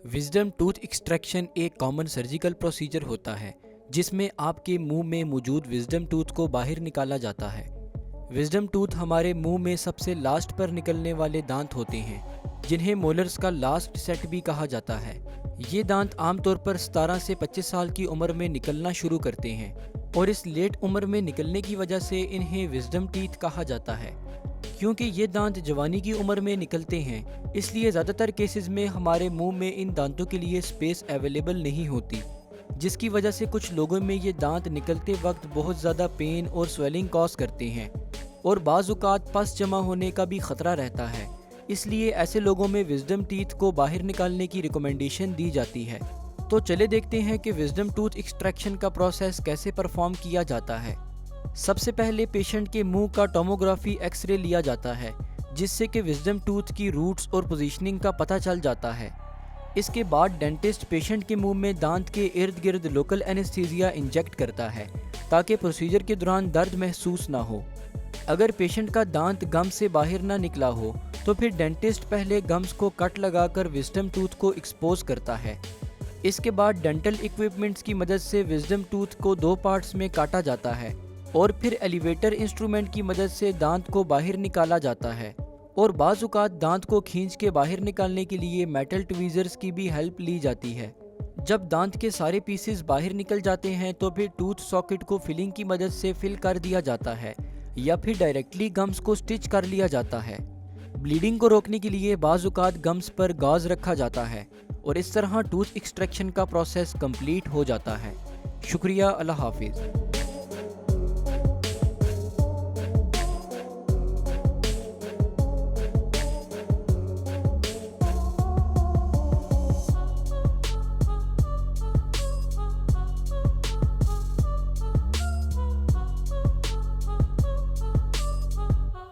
Wisdom tooth extraction एक common surgical procedure होता है जिसमें आपके मुंह में मौजूद विजडम टूथ को बाहर निकाला जाता है। विजडम टूथ हमारे मुंह में सबसे लास्ट पर निकलने वाले दांत होते हैं जिन्हें मोलर्स का लास्ट सेट भी कहा जाता है। ये दांत आमतौर पर 17 से 25 साल की उम्र में निकलना शुरू करते हैं और इस लेट उम्र में निकलने की वजह से इन्हें विजडम टीथ कहा जाता है। क्योंकि ये दांत जवानी की उम्र में निकलते हैं, इसलिए ज़्यादातर केसेस में हमारे मुंह में इन दांतों के लिए स्पेस अवेलेबल नहीं होती, जिसकी वजह से कुछ लोगों में ये दांत निकलते वक्त बहुत ज़्यादा पेन और स्वेलिंग कॉज करते हैं और बाज़ औक़ात पस जमा होने का भी ख़तरा रहता है। इसलिए ऐसे लोगों में विजडम टीथ को बाहर निकालने की रिकमेंडेशन दी जाती है। तो चले देखते हैं कि विजडम टूथ एक्सट्रैक्शन का प्रोसेस कैसे परफॉर्म किया जाता है। सबसे पहले पेशेंट के मुंह का टोमोग्राफी एक्सरे लिया जाता है जिससे कि विजडम टूथ की रूट्स और पोजीशनिंग का पता चल जाता है। इसके बाद डेंटिस्ट पेशेंट के मुंह में दांत के इर्द गिर्द लोकल एनेस्थीसिया इंजेक्ट करता है ताकि प्रोसीजर के दौरान दर्द महसूस ना हो। अगर पेशेंट का दांत गम से बाहर ना निकला हो तो फिर डेंटिस्ट पहले गम्स को कट लगाकर विजडम टूथ को एक्सपोज करता है। इसके बाद डेंटल इक्विपमेंट्स की मदद से विजडम टूथ को 2 पार्ट्स में काटा जाता है और फिर एलिवेटर इंस्ट्रूमेंट की मदद से दांत को बाहर निकाला जाता है और बाज़ औक़ात दांत को खींच के बाहर निकालने के लिए मेटल ट्वीज़र्स की भी हेल्प ली जाती है। जब दांत के सारे पीसेस बाहर निकल जाते हैं तो फिर टूथ सॉकेट को फिलिंग की मदद से फिल कर दिया जाता है या फिर डायरेक्टली गम्स को स्टिच कर लिया जाता है। ब्लीडिंग को रोकने के लिए बाज़ औक़ात गम्स पर गॉज़ रखा जाता है और इस तरह टूथ एक्सट्रैक्शन का प्रोसेस कंप्लीट हो जाता है। शुक्रिया, अल्लाह हाफिज़।